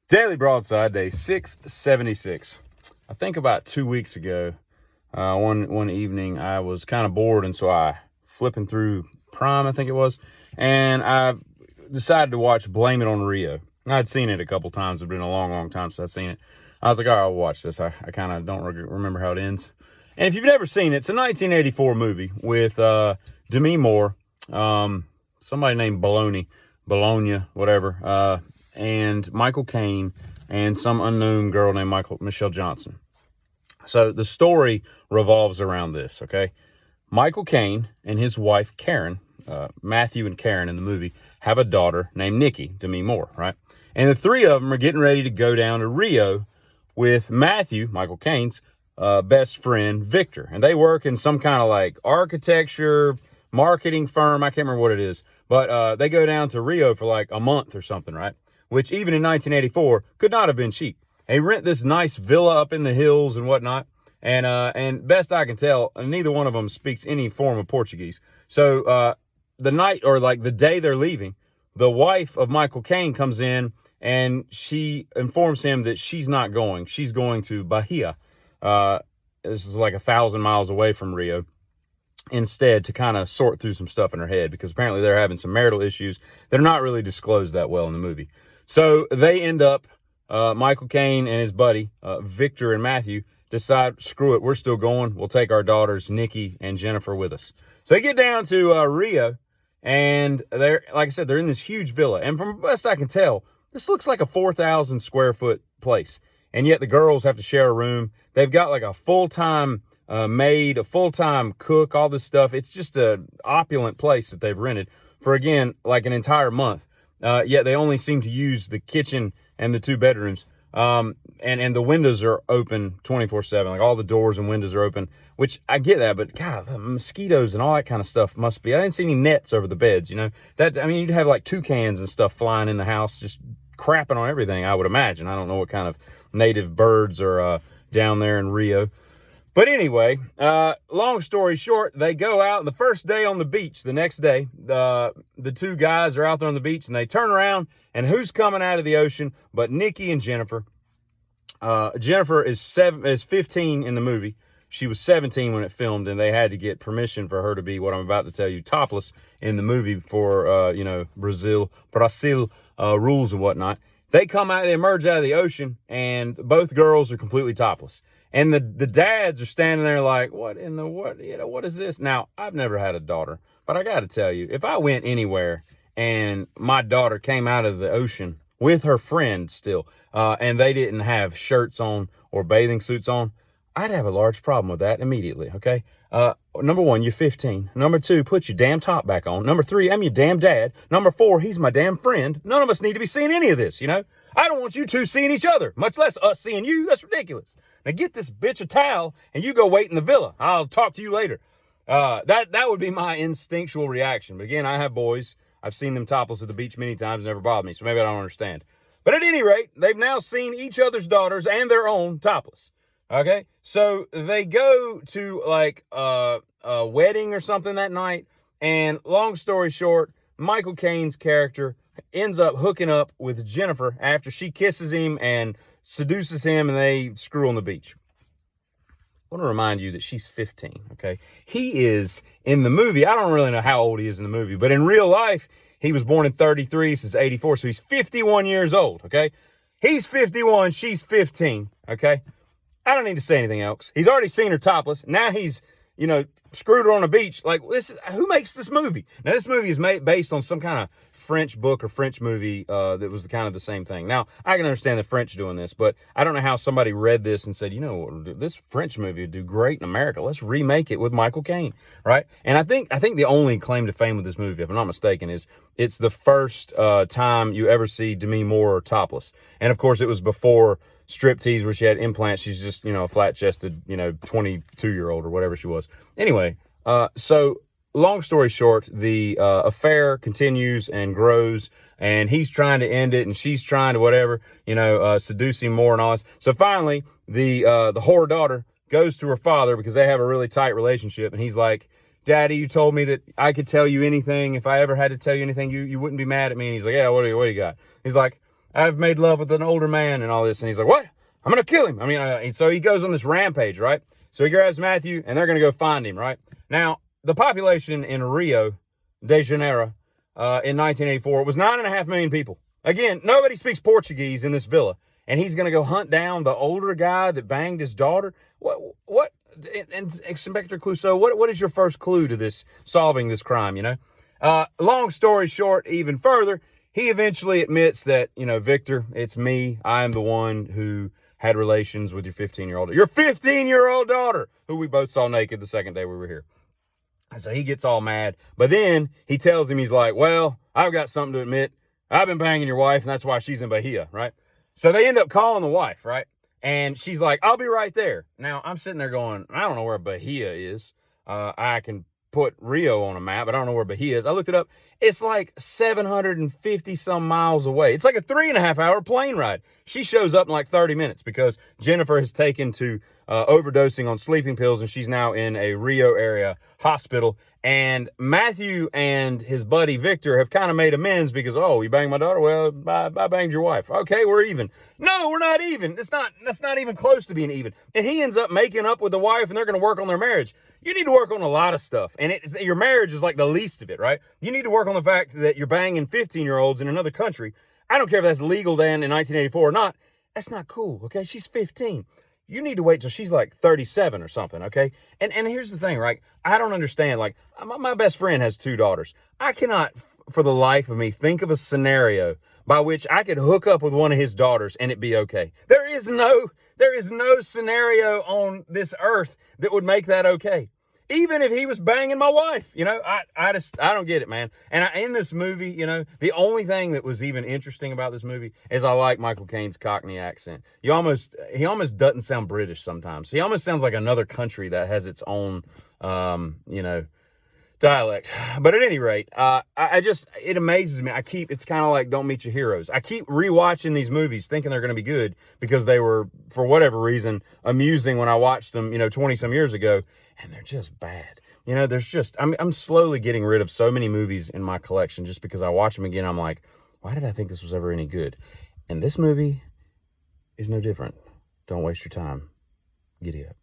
Daily Broadside, day 676. I think about 2 weeks ago, one evening, I was kind of bored, and so I flipping through Prime, I think it was, and I decided to watch Blame It on Rio. I'd seen it a couple times. It's been a long time since I'd seen it. I was like, all right, I'll watch this. I kind of don't remember how it ends. And if you've never seen it, it's a 1984 movie with Demi Moore, somebody named Bologna, whatever, and Michael Caine, and some unknown girl named Michelle Johnson. So the story revolves around this, okay? Michael Caine and his wife, Karen, Matthew and Karen in the movie, have a daughter named Nikki, Demi Moore, right? And the three of them are getting ready to go down to Rio with Matthew, Michael Caine's best friend, Victor. And they work in some kind of like architecture, marketing firm. I can't remember what it is. But they go down to Rio for like a month or something, right? Which even in 1984 could not have been cheap. They rent this nice villa up in the hills and whatnot. And best I can tell, neither one of them speaks any form of Portuguese. So the night, or like the day they're leaving, the wife of Michael Caine comes in and she informs him that she's not going. She's going to Bahia. This is like 1,000 miles away from Rio, instead, to kind of sort through some stuff in her head, because apparently they're having some marital issues that are not really disclosed that well in the movie. So they end up, Michael Caine and his buddy, Victor and Matthew, decide, screw it, we're still going. We'll take our daughters, Nikki and Jennifer, with us. So they get down to Rio, and they're, like I said, they're in this huge villa. And from best I can tell, this looks like a 4,000 square foot place. And yet the girls have to share a room. They've got like a full-time maid, a full-time cook, all this stuff. It's just an opulent place that they've rented for, again, like an entire month. Yet they only seem to use the kitchen and the two bedrooms. And the windows are open 24/7. Like all the doors and windows are open, which I get that, but God, the mosquitoes and all that kind of stuff must be. I didn't see any nets over the beds, you know. You'd have like toucans and stuff flying in the house, just crapping on everything, I would imagine. I don't know what kind of native birds are down there in Rio. But anyway, long story short, they go out the first day on the beach. The next day, the two guys are out there on the beach, and they turn around, and who's coming out of the ocean but Nikki and Jennifer? Jennifer is 15 in the movie. She was 17 when it filmed, and they had to get permission for her to be, what I'm about to tell you, topless in the movie for, Brazil rules and whatnot. They come out, they emerge out of the ocean, and both girls are completely topless. And the dads are standing there like, what is this? Now, I've never had a daughter, but I got to tell you, if I went anywhere and my daughter came out of the ocean with her friend still, and they didn't have shirts on or bathing suits on, I'd have a large problem with that immediately, okay? Number one, you're 15. Number two, put your damn top back on. Number three, I'm your damn dad. Number four, he's my damn friend. None of us need to be seeing any of this, you know? I don't want you two seeing each other, much less us seeing you. That's ridiculous. Now get this bitch a towel and you go wait in the villa. I'll talk to you later. That would be my instinctual reaction. But again, I have boys. I've seen them topless at the beach many times, never bothered me, so maybe I don't understand. But at any rate, they've now seen each other's daughters and their own topless. Okay, so they go to like a wedding or something that night, and long story short, Michael Caine's character ends up hooking up with Jennifer after she kisses him and seduces him, and they screw on the beach. I want to remind you that she's 15, okay? He is, in the movie, I don't really know how old he is in the movie, but in real life, he was born in 33, since 84, so he's 51 years old, okay? He's 51, she's 15, okay? I don't need to say anything else. He's already seen her topless. Now he's, screwed her on a beach. Like, who makes this movie? Now, this movie is based on some kind of French book or French movie that was kind of the same thing. Now, I can understand the French doing this, but I don't know how somebody read this and said, this French movie would do great in America. Let's remake it with Michael Caine, right? And I think the only claim to fame with this movie, if I'm not mistaken, is it's the first time you ever see Demi Moore topless. And, of course, it was before striptease where she had implants. She's just, a flat-chested, 22-year-old or whatever she was. Anyway, so long story short, the affair continues and grows, and he's trying to end it, and she's trying to whatever, seduce him more and all this. So finally, the whore daughter goes to her father because they have a really tight relationship, and he's like, Daddy, you told me that I could tell you anything. If I ever had to tell you anything, you wouldn't be mad at me. And he's like, yeah, what do you got? He's like, I've made love with an older man and all this. And he's like, what? I'm going to kill him. I mean, and so he goes on this rampage, right? So he grabs Matthew and they're going to go find him, right? Now, the population in Rio de Janeiro in 1984 was 9.5 million people. Again, nobody speaks Portuguese in this villa. And he's going to go hunt down the older guy that banged his daughter. What? And Inspector Clouseau, what is your first clue to this, solving this crime, you know? Long story short, even further, he eventually admits that, you know, Victor, it's me. I am the one who had relations with your 15-year-old daughter, who we both saw naked the second day we were here. And so he gets all mad. But then he tells him, he's like, well, I've got something to admit. I've been banging your wife, and that's why she's in Bahia, right? So they end up calling the wife, right? And she's like, I'll be right there. Now, I'm sitting there going, I don't know where Bahia is. I can put Rio on a map, but I don't know where Bahia is. I looked it up. It's like 750 some miles away. It's like a 3.5 hour plane ride. She shows up in like 30 minutes because Jennifer has taken to overdosing on sleeping pills, and she's now in a Rio area hospital. And Matthew and his buddy Victor have kind of made amends because, oh, you banged my daughter? Well, I banged your wife. Okay, we're even. No, we're not even. That's not even close to being even. And he ends up making up with the wife, and they're going to work on their marriage. You need to work on a lot of stuff. And your marriage is like the least of it, right? You need to work on the fact that you're banging 15-year-olds in another country. I don't care if that's legal then in 1984 or not. That's not cool, okay? She's 15. You need to wait till she's like 37 or something, okay? And here's the thing, right? I don't understand. Like, my best friend has 2 daughters. I cannot, for the life of me, think of a scenario by which I could hook up with one of his daughters and it be okay. There is no scenario on this earth that would make that okay. Even if he was banging my wife, you know, I don't get it, man. And in this movie, you know, the only thing that was even interesting about this movie is I like Michael Caine's Cockney accent. He almost doesn't sound British sometimes. He almost sounds like another country that has its own, you know, dialect. But at any rate, it amazes me. It's kind of like Don't Meet Your Heroes. I keep rewatching these movies thinking they're going to be good because they were, for whatever reason, amusing when I watched them, you know, 20 some years ago. And they're just bad. You know, I'm slowly getting rid of so many movies in my collection just because I watch them again. I'm like, why did I think this was ever any good? And this movie is no different. Don't waste your time. Giddy up.